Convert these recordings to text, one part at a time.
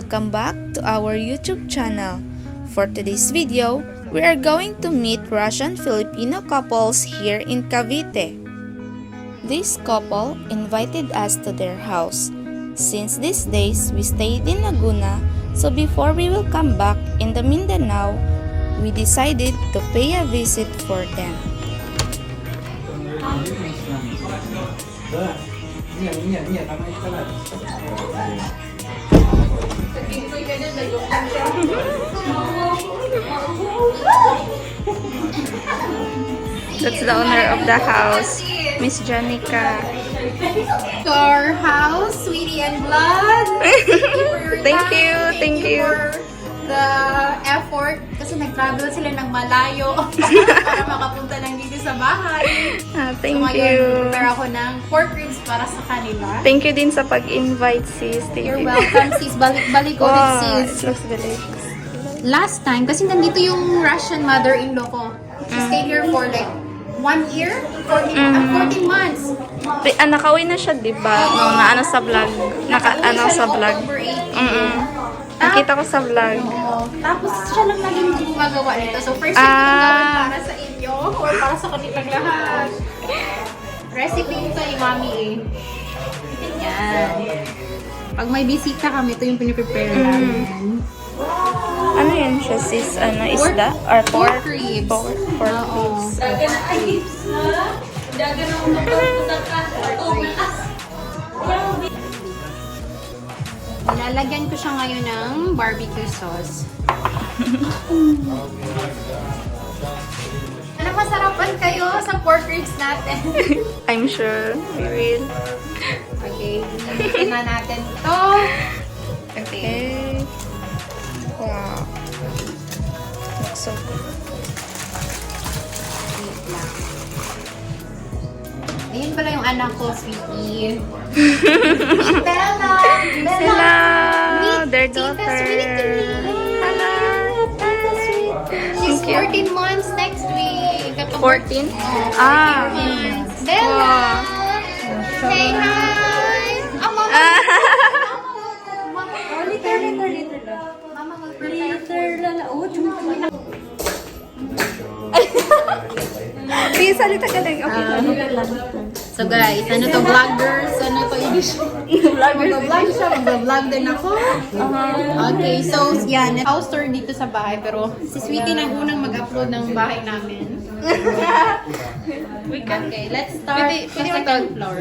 welcome back to our YouTube channel. For today's video, we are going to meet Russian-Filipino couples here in Cavite. This couple invited us to their house. Since these days, we stayed in Laguna, so before we will come back in the Mindanao, we decided to pay a visit for them. That's the owner of the house, Miss Janica. To our house, Sweetie and Blood. Thank you. For the effort kasi nag-travel sila ng malayo para makapunta lang dito sa bahay. Thank so, you. prepare ako ng pork ribs para sa kanila. Thank you din sa pag-invite, sis. Thank You're you. welcome, sis. Balik-balik ulit, Wow, it sis. looks delicious. Last time, kasi nandito yung Russian mother-in-law ko. She stayed here for like 1 year, 14 months. Nakawin na siya, di ba? No, na sa vlog. Sa vlog. October 18. Nakita ko sa vlog. Tapos siya lang naging gumagawa nito. So first time ko gawin para sa inyo or para sa kanilang lahat. Recipe nito ni Mami eh. Yan. Pag may bisita kami, ito yung piniprepare namin. Ano yan siya, sis? Ano, isda? Or pork? Pork ribs. Pork ribs. Lalagyan ko siya ngayon ng barbecue sauce. Ano masarapan kayo sa pork ribs natin? I'm sure we will. Okay, tingnan na natin ito. Okay. Wow. Looks so good. Wait lang. Ayun pala yung anak ko, sweetie. Bella! Sila! Meet Their Tita daughter. Sweetie. Hello! Tita Sweetie. She's 14 months next week. 14? Ah. Bella! Say hi! Mama! Later lang. Mama, mag-prepare lang. Sige, salita ka lang. Okay. So guys, ano to vloggers? Ano to Mag-vlog siya, mag-vlog din ako. Okay, so yan, house tour dito sa bahay. Pero si Sweetie nang unang mag-upload ng bahay namin. Okay, let's start sa second floor.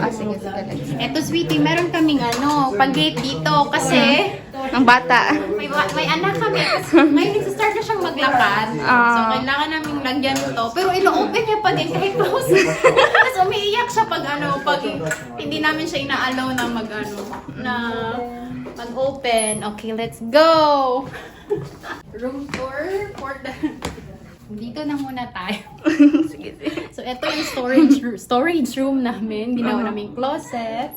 Eto Sweetie, meron kaming pag-gate dito kasi Ang bata. may anak kami. Ngayon nag-start na siyang maglakad. So kailangan naming lagyan ito. Pero ilo-open niya pa din kahit close. Tapos umiiyak siya pag hindi namin siya ina-allow na mag-open. Okay, let's go! Room tour for the... Dito na muna tayo. Sige. So, ito yung storage room namin. Ginawa namin closet.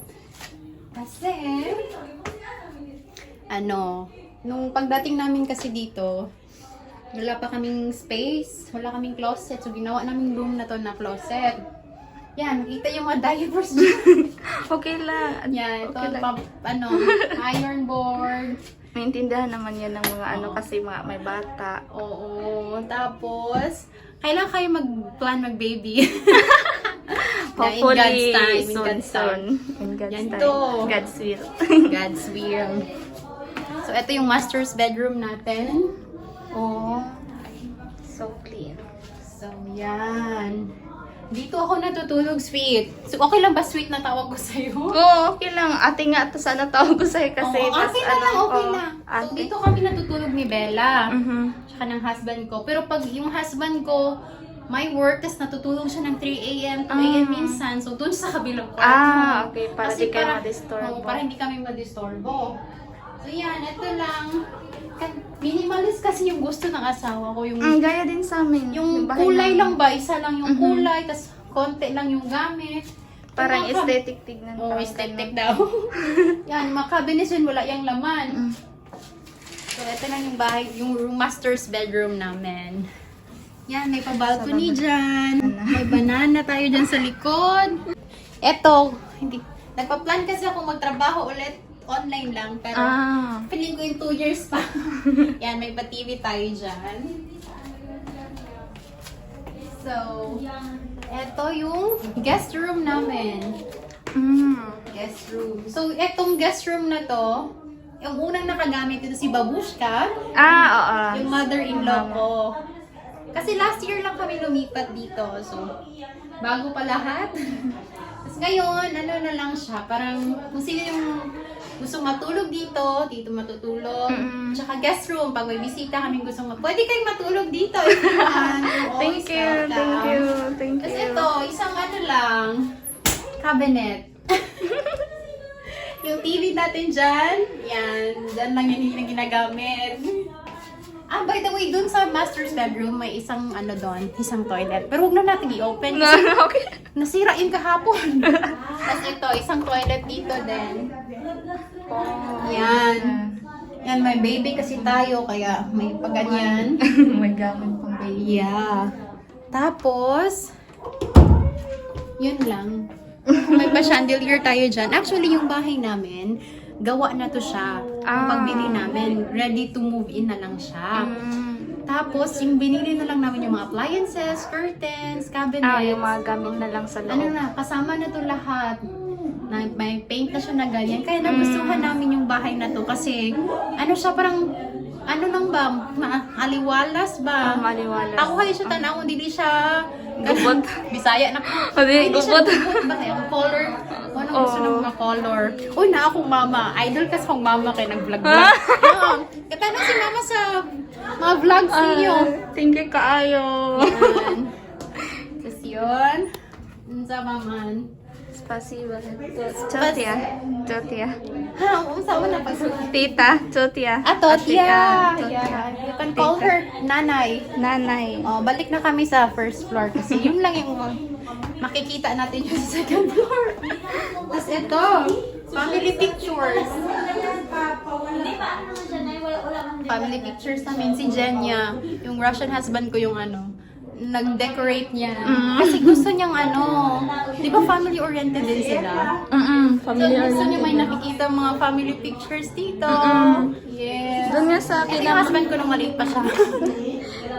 Kasi, nung pagdating namin kasi dito, wala pa kaming space, wala kaming closet. So, ginawa namin room na to na closet. Yan, makita yung mga diapers dyan. Okay lang. Yan, ito, Okay lang. iron board. Maintindihan naman yan ng mga kasi may bata. Oo, tapos, kailan kayo mag-plan mag-baby? Hopefully, In God's time. In God's Yan time. to. God's will. God's will. So, ito yung master's bedroom natin. Oh, so clean. So, yan. Dito ako natutulog, sweet. So, okay lang ba sweet na tawag ko sa'yo? Oo, okay lang. Ate nga, ito sana tawag ko sa'yo kasi. Oo, ate na lang, okay lang. So, Ate. dito kami natutulog ni Bella. Mhm. Tsaka ng husband ko. Pero pag yung husband ko, may work, tas natutulog siya ng 3 a.m., 2 a.m. minsan. So, dun sa kabilang kwarto. Okay. Para Kasi di kayo ma-disturb. Oo, para hindi kami ma-disturbo. So, yan. Ito lang. Minimalist kasi yung gusto ng asawa ko. Yung Gaya din sa amin. yung bahay kulay namin. lang ba? Isa lang yung kulay, tas konti lang yung gamit. Parang Yung mga aesthetic tignan. Oo, parang aesthetic ganun. daw. Yan, mga cabinets yun, wala yung laman. So, ito lang yung bahay, yung master's bedroom namin. Yan, may pa-balcony dyan. May banana tayo dyan sa likod. Eto, nagpa-plan kasi ako magtrabaho ulit online lang, pero feeling ko yung 2 years pa. Yan, may pa-TV tayo dyan. So, eto yung guest room namin. Guest room. So, etong guest room na to, yung unang nakagamit dito si Babushka, Oo. yung mother-in-law ko. Kasi last year lang kami lumipat dito. So, bago pa lahat. Tapos ngayon, ano na lang siya, parang kung sino yung gusto matulog dito, dito matutulog. Tsaka guest room, pag may bisita kami gusto pwede kayong matulog dito. If you want. Thank you. Tapos ito, isang ano lang, cabinet. Yung TV natin dyan, yan, dyan lang yung ginagamit. By the way, dun sa master's bedroom, may isang ano doon, isang toilet. Pero huwag na natin i-open kasi Okay. nasira yun kahapon. Tapos ito, isang toilet dito din. Yan. Yan, may baby kasi tayo, kaya may paganyan. May gamit pang baby. Yeah. Tapos, yun lang. May pa-chandelier tayo dyan. Actually, yung bahay namin, gawa na to siya. Yung pagbili namin, ready to move in na lang siya. Tapos, yung binili na lang namin yung mga appliances, curtains, cabinets. Yung mga gamit na lang sa loob. Ano na, kasama na to lahat. May paint na siya na ganyan. Kaya nagustuhan namin yung bahay na to kasi, ano siya parang, ano lang ba, aliwalas ba? Maliwalas. Ako kayo siya tanaw, hindi siya Gubot. Bisaya na ko. Hindi, Hindi siya gubot. gubot ba? Kaya ang color. Ano gusto ng mga color? Uy, na akong mama. Idol kasi akong mama kaya nag-vlog-vlog. Katanong si mama sa mga vlogs niyo. Thank you kaayo. Yan. Tapos yun. Sa maman. Spasiba. Chotia. Ha, usawa na pag Tita. Chotia. Ato, tia. Chotia. Yeah. You can call her nanay. Nanay. Oh, balik na kami sa first floor kasi yun lang yung makikita natin yung sa second floor. Tapos ito, family pictures. Family pictures namin, si Jenya, yung Russian husband ko yung nag-decorate niya. Kasi gusto niyang di ba family-oriented din sila? So, gusto niya may nakikita mga family pictures dito. Yes. Doon nga sa Ito yung husband ko nung maliit pa siya.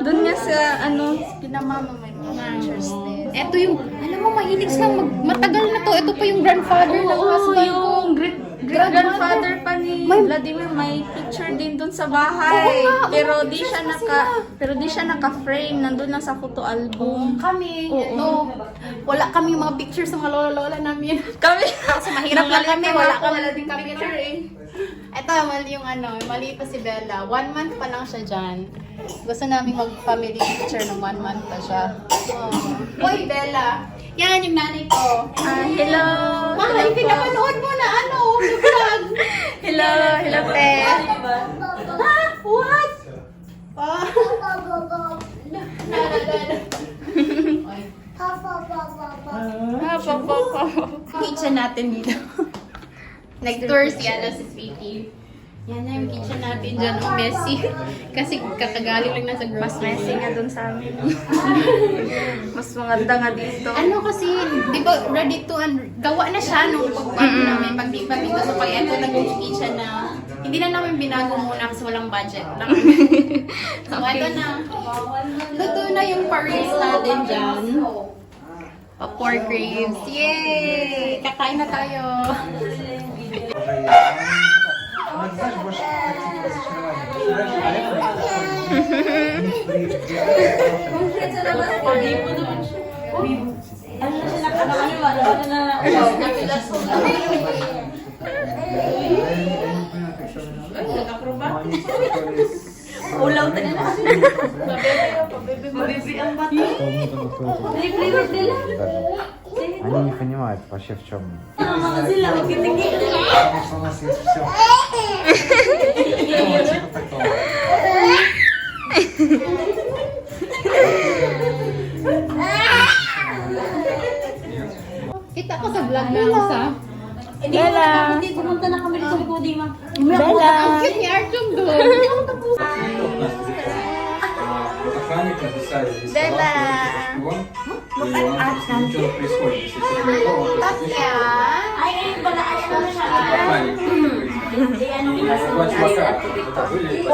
Doon nga sa pinamama may mga pictures din. Ito yung, alam mo, mahilig silang matagal na to. Ito pa yung grandfather ng husband ko. Yung grandfather pa ni Vladimir may picture din doon sa bahay. Oo nga, pero may di pictures siya pa sila. pero di siya naka-frame, nandoon lang sa photo album. Kami, Oo. wala kami yung mga pictures ng mga lola-lola namin. Kami Kasi mahirap lang kami, wala din kami picture eh. Ito, mali yung mali pa si Bella. 1 month pa lang siya dyan. Gusto namin mag-family picture ng 1 month pa siya. Oh. Uy, Bella! Yan yung nanay ko. Hello. Mahal, yung pinapanood mo na yung vlog. Hello, te. What? Kitchen natin dito. Nag-tour si si Sweetie. Yan na yung kitchen natin dyan. Messy. Kasi kakagaling lang nasa Mas grocery. messy nga doon sa amin. Mas maganda nga dito. Kasi, di ba, ready to, gawa na siya nung namin, pag-dito sa pag-ento ng kitchen na, hindi na namin binago muna kasi walang budget. So, ito na. Luto na yung paris natin dyan. Pork ribs. Yay! Kakain na tayo. Знаешь, больше тактика Ulaw ta na. Mabibi ang bata. Flavor nila. Они не понимают вообще в чем. Mga sila, kitikik. Конечно, у нас есть все. Типа такого. Kita ko sa vlog na isa. Bella. Hindi, pumunta na kami dito sa Budi, ma. Bella. Ang cute ni Arjun doon. Вот охранник написали здесь Беда. шпион, и он просто ничего не происходит. Если что-то произошло, он просто пишет, Tatya. Ay, wala ka na siya. охранник. Watch Waka. Это были.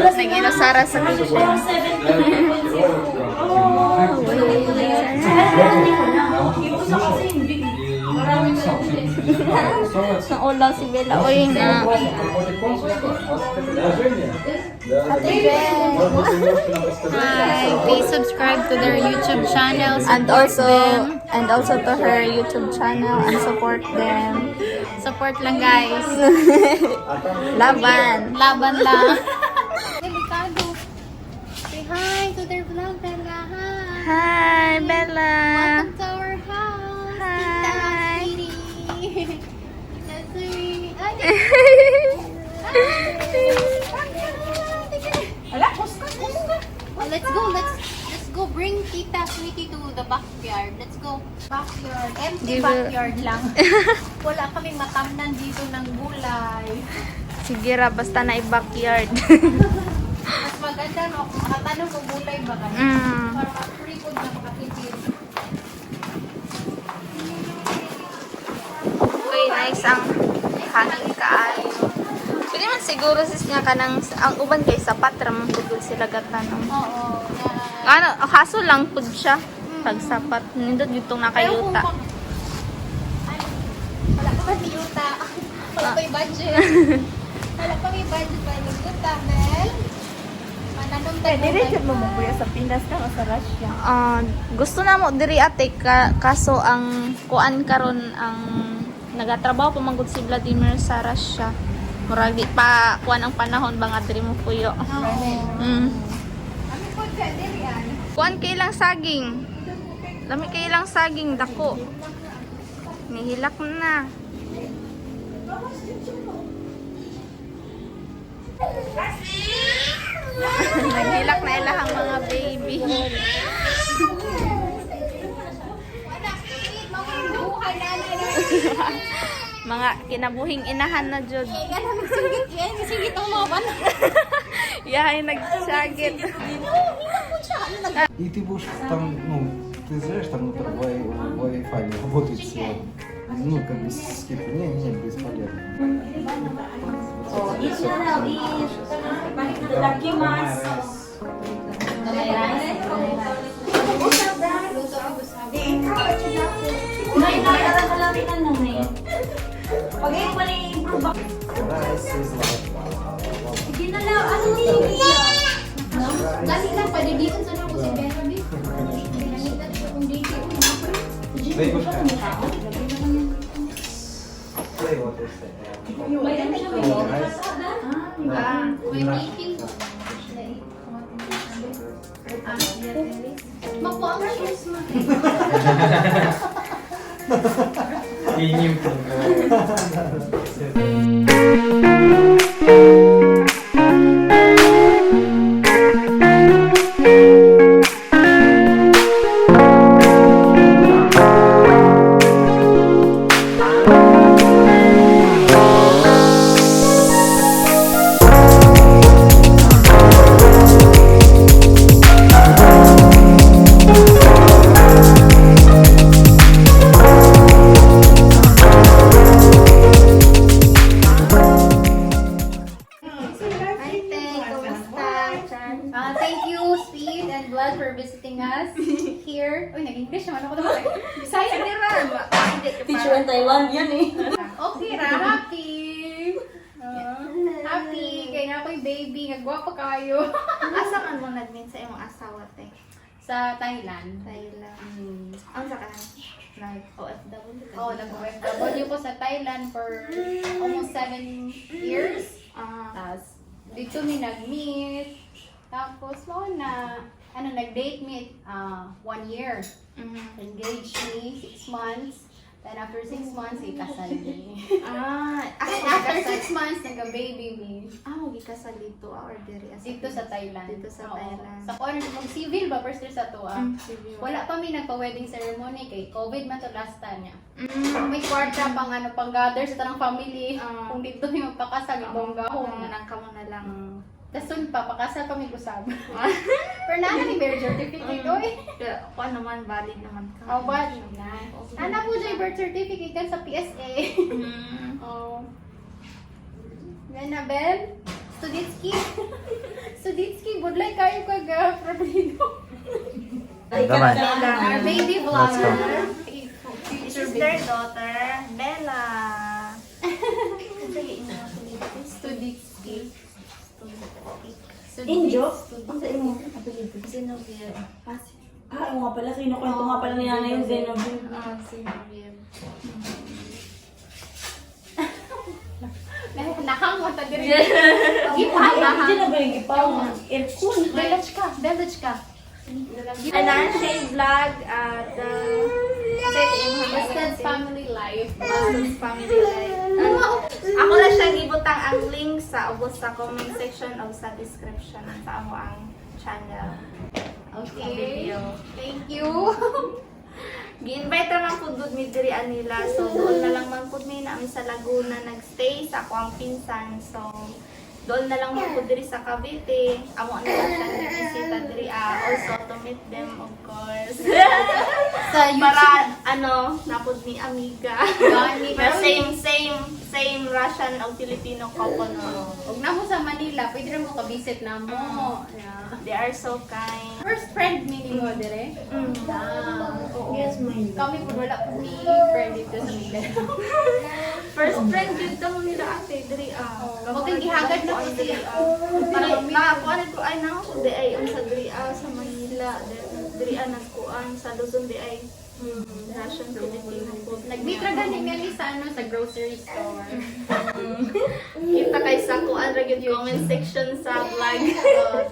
Nag-inusara sa kitchen. Naulaw si Bella. Uy, na. Hi, please subscribe to their YouTube channel. And also to her YouTube channel and support them. Support lang guys. Laban. Laban lang. Delikado. Say hi to their vlog, Bella. Hi. Hi, Bella. Welcome to our house. Hi. Tita Sweetie. Ay, oh, let's go bring Tita Sweetie to the backyard. Let's go. Backyard. Empty Give her- backyard lang. Wala kaming matamnan dito ng gulay. Sige ra, basta na i-backyard. Mas maganda no, kung makatanong kung gulay ba kayo. Para free food na makatipid. Uy, nice ang hangin kaayo. Pwede man siguro sis nga kanang ang uban kay sapat ra man pud sila gatanong. Oo. Ano, kaso lang pud siya pag sapat nindot yutong nakayuta. Wala pa may yuta. Wala pa yung budget. Wala pa may budget pa yung yuta, Mel. Mananong tayo. mo kuya sa Pinas ka o sa Russia? Gusto na mo diri ate kaso ang kuan karon ang nagatrabaho pa manggod si Vladimir sa Russia. Murag di pa kuan ang panahon ba nga diri mo puyo. Mm. Ano po ka, Dirian? Kuan kay ilang saging. Lami kay ilang saging dako. Nihilak na. Naghilak na ilahang mga baby. Wala, sweet. Buhay nanay na. Mga kinabuhing inahan na jud. Kaya namin singgit yan. Singgit ang mga bana. Yahay nagsagit. И ты будешь там, ну, ты знаешь, там на Wi-Fi не работает все. Ну, как бы скидка. Не, бесполезно. Oh, ito na lang. Laki mas. May nakakalamin na nun eh. Pag yung pala i-improve ako. Rice is like... Sige na lang. Ano yung Lagi lang, padidikan sa ako si Bella. Pinamitan siya kung dito. Бейбушка. Play what is it? may ano siya may Rice. May making. Makuha ang shoes mo. Иди. Thank you, Speed and Blood, for visiting us here. Uy, nag-English naman ako naman. Bisaya ni Ram. teacher in Thailand yan eh. Okay ra, happy. Happy. Kaya nga ako'y baby. Nagwapa kayo. Asa man mo nagmin sa imong asawa te? Sa Thailand. Thailand. Ang sa kanan? Like OFW. Oh, nag-OFW ko sa Thailand for almost 7 years. Tapos, dito mi nag-meet. Tapos, nag-date me 1 year. Engaged me 6 months. Then after 6 months, ikasal me. And after 6 months, nagka-baby me. Gikasal dito or diri Dito sa Thailand. Dito sa Oo. Thailand. Sa kung mag-civil ba, first year sa to Wala pa mi nagpa-wedding ceremony kay COVID man to last time niya. May kwarta pang gather sa tanang family. Kung dito mi magpakasal, ibang gahon. Nang kamo na lang. Tapos soon pa, pakasal kami kusab. Pero na ni marriage certificate, oy. Kung naman valid naman ka. Oh, but Ana po dyan birth certificate kan sa PSA. Oh. Annabelle? Studitsky? Studitsky, budlay kayo kag problema. Давай. Our baby Let's go. vlogger. This is their daughter, Bella. Studitsky. Injo? Ang sa imo? Zenobia. Oo nga pala, kinukwento nga pala ni Nanay yung Zenobia. Zenobia. Nakangwa ta diri. Hindi na ba yung ipaw? Aircon. Belach ka. Anarchy vlog at Bastard's family life. Bastard's family life. Ako na siya gibutang ang link sa ubos sa comment section o sa description sa amo ang channel. Okay. Video. Thank you. Gi-invite naman po doon mi diri nila. So doon na lang man po mi namin sa Laguna nagstay sa ako ang pinsan. So doon na lang man po diri sa Cavite. Amo na lang siya nag-visita diri. Also to meet them of course. Sa YouTube. Para napod ni amiga. Gani. Na same Russian o Filipino couple no. Huwag na mo sa Manila, pwede rin mo ka-visit na mo. Yeah. They are so kind. First friend ni mo dire. Oo. Yes, mine. Kami po wala po ni friend dito sa Manila. First friend dito mo nila ate diri Okay, gihagad na po diri sila. Para nakakuan ko ay nang ko di ay sa diri sa Manila. Diri nagkuan sa Luzon di ay Russian Filipino food. Nag-meet ra gani nga ni sa sa grocery store. Kita kay sa kuan ra gyud comment section sa vlog. Sa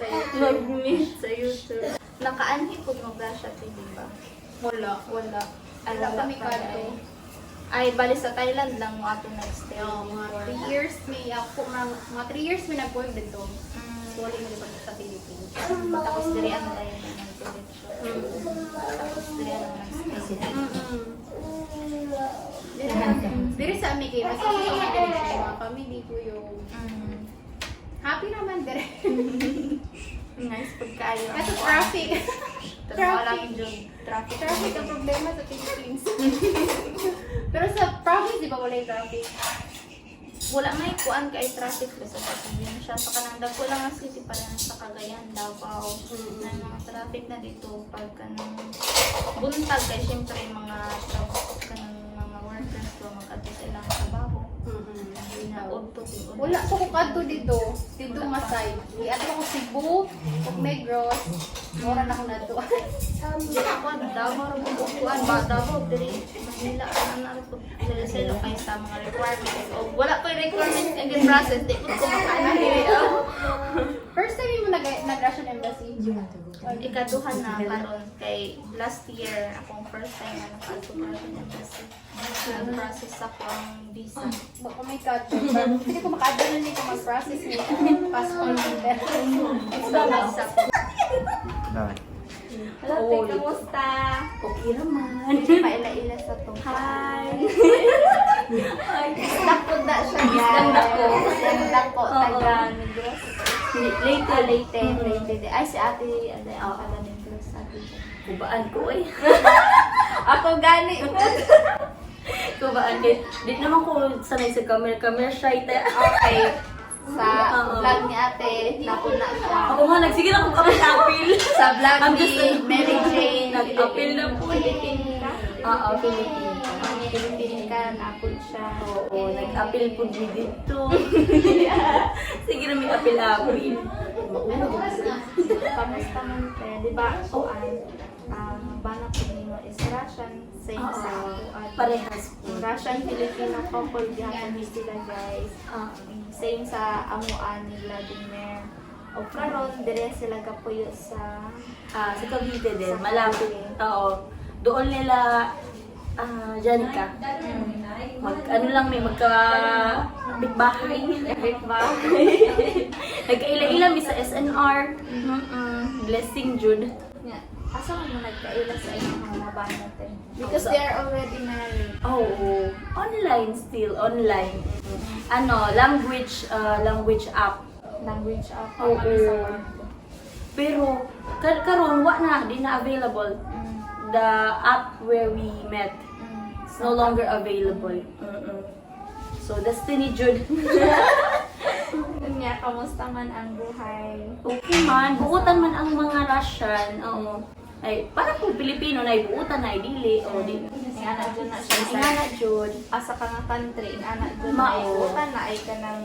YouTube. Mag-meet sa YouTube. Nakaanhi po mo Russia TV ba? Wala. Wala. Wala kami kadto. Ay, bali sa Thailand lang mo ato nag-stay. Mga 3 years may ako mga 3 years may nag-work dito. So wala mo dito sa Philippines. Tapos diri ang tayo na nag-collection. Tapos diri ang nag-stay. Diri sa amin kayo, mas ako sa mga family ko yung happy naman dire. Nice pag kayo. Kasi traffic. Pero wala yung traffic. Traffic ang problema sa Philippines. Pero sa province, di ba wala yung traffic? Wala may kuan kay traffic sa sasabihin siya sa kanang dagko lang ang city pa rin sa Cagayan, Davao. Na mga traffic na dito pag kanang buntag kay syempre mga kanang mga workers ko mag-adto sa ilang trabaho. Na udto din. Wala ko kadto dito. Dito masay. Iadto ko Cebu, ug Negros. Mura na ko nadto. Di ako Davao ro mo kuan ba Davao diri Manila ana ro sila kay sa mga requirements. O wala pa requirements and process di ko makaana diri. First time mo nag-Russian embassy? Ikaduhan na karon kay last year akong first time na nakasukan sa embassy. Nag-process ako ang visa. Baka may kadto. Hindi ko makaadto na nito mag-process ni passport number. Extra visa ko. Давай. Hello, te, kamusta? Okay naman. Paila-ila sa to. Hi! Ay, takot na siya guys. Ganda ko. Taga Negros. Leyte. Ay, si ate, ang taga Negros. Kubaan ko eh. Ako gani. Kubaan din. Di naman ko sanay sa camera. Camera shy tayo. Okay. Sa vlog ni ate, napuna siya. Ako nga, nagsige na kung kapit-apil. Sa vlog Ang ni gusto- Mary Jane. Nag-apil na po. Philippine ka? Oo, Philippine. Philippine ka, napun siya. Oo, nag-apil po dito. Sige na may apil-apil. Kamusta man te? Di ba, banat ko nimo is Russian, same sa ako. Parehas po. Russian, Filipino couple, gihapon ni sila guys. Same sa amuan ni Vladimir. O karon dire sila kapuyo sa Sa Cavite din, malapit. Oo. Doon nila, Janica. Ano lang may magka-bitbahay. Nagkaila-ila mi sa SNR. Blessing Jude. Yeah. Asa man mo nagkaila sa inyong mga banat eh? Because they are already married. Oo. Online still, online. Language app. Language up. Oo. Pero, karon wa na, di na available. The app where we met is no longer available. So, Destiny Jude. Nga, kamusta man ang buhay? Okay man, buutan man ang mga Russian. Oo. Ay, parang kung Pilipino na buutan na dili o di. Ingana dyan na siya Nga na jud. asa ka nga country, ingana dyan na Mao. ay butan na ay ka ng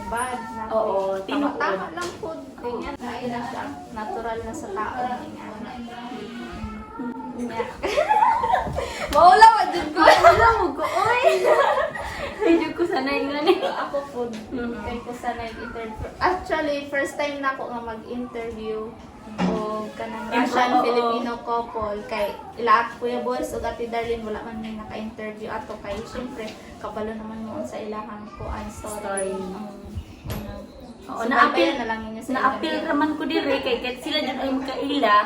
bad na. Oo, tama, tinuod. tama lang po. Ganyan na ay na siya. Natural na sa tao. Ingana. Nga. Maula wa dyan ko. Wala mo ko oy. Medyo ko sanay nga ni. Ako po, kay ko sa nag-interview. Actually, first time na ako nga mag-interview o kanang Russian-Filipino couple. Kay ilaak Kuya Boys o Ate Darlene, wala man may naka-interview ato. Kay syempre, kabalo naman mo sa ilahang kuan story. Story. Oo, na-appeal na-appeal na lang yun sa na-appeal raman ko dire kay kahit sila dyan ay makaila,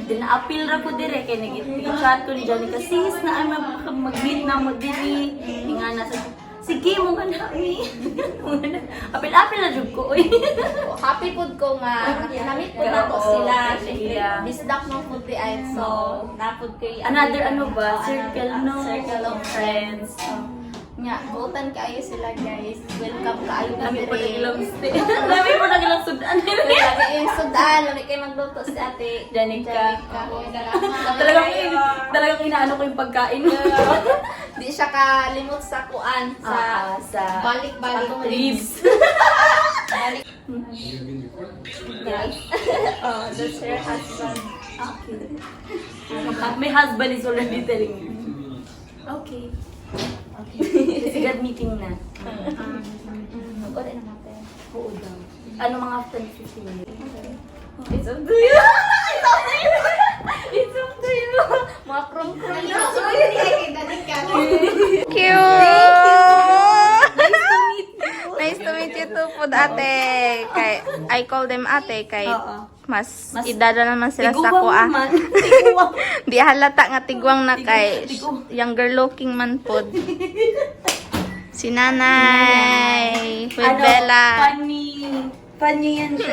din na-appeal ra ko dire kay nag-chat ko ni Johnny kasi sis na ay mag-meet na mo diri. Nga na sige mo nga nami. Apil-apil na jud ko oy. Happy food ko nga, namit po na ko Oo, sila. sila. Bisdak ng food di ay so, napod kay Another ano ba? Circle no. Circle of friends. Nga, buutan kaayo sila guys. Welcome kaayo na Lami pa diri. nagilang stay. Lami pa nagilang sudan. Lagi yung sudan, lagi kayo magluto si ate Janica. Janica. Talagang inaano ko yung pagkain. Di siya kalimot sa kuan, sa sa balik-balik ribs. Balik. Guys. Oh, that's her husband. My husband is already telling me. Okay. Kasi God meeting na. Mag-order na natin. Oo daw. Ano mga after 15 minutes? It's up to you. It's up to you. It's up to you. Mga krum-krum na. Nice to meet you too po ate. Kay I call them ate kay Oo. mas idada naman sila sa Tiguwang kuha. naman. Tiguwang. Di halata nga tigwang na kay Tigu- younger looking man pod. Si Nanay, with Bella. Funny. Funny yan siya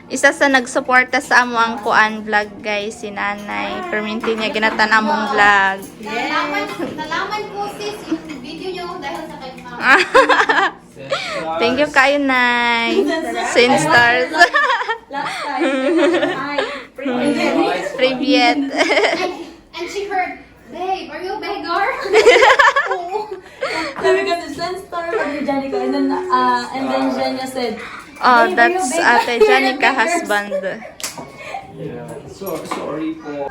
Isa sa nagsuporta sa amo ang kuan vlog guys, si Nanay. Perminti niya ginatan among vlog. Nalaman ko sis yung video nyo dahil sa kay Thank you kayo, Nay. Sin stars. Last time. Hi. Privyet. And she heard, babe, are you a beggar? Sabi kasi, send star from Janica. And then Jenya said, Oh, that's Ate Janica husband. Yeah. So, sorry po.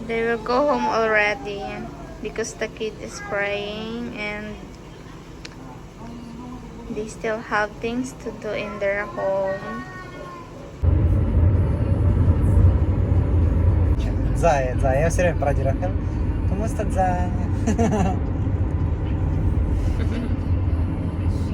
They will go home already because the kid is crying and they still have things to do in their home. Зая, я все время про Дирахел. Кому стать Зая?